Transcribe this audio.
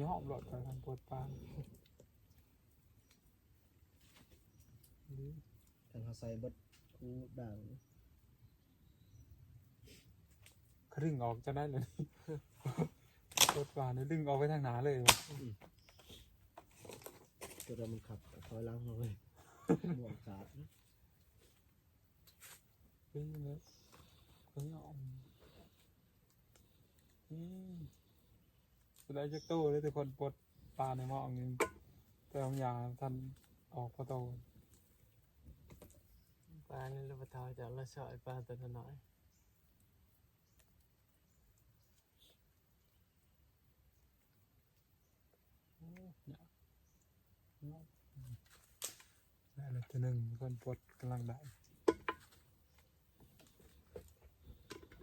ย่อมหลอดไปทางปวดปาน ทางเขาใส่บดคูด่าง เขาดึงออกจะได้เลย ปวดปานนี่ดึงออกไปทางหนาเลย ตัวเรามันขับถอยหลังเลยหมวกขาดนะ เป็นเลยก็ย่อมสุดท้ายจะโตเลยแต่คนปวดปานในหม้อนึงแต่บางอย่างท่านออกพอโต ปลานี่เราไปทอจากละสอยปลาตัวน้อย ได้เลยตัวหนึ่งคนปวดกำลังได้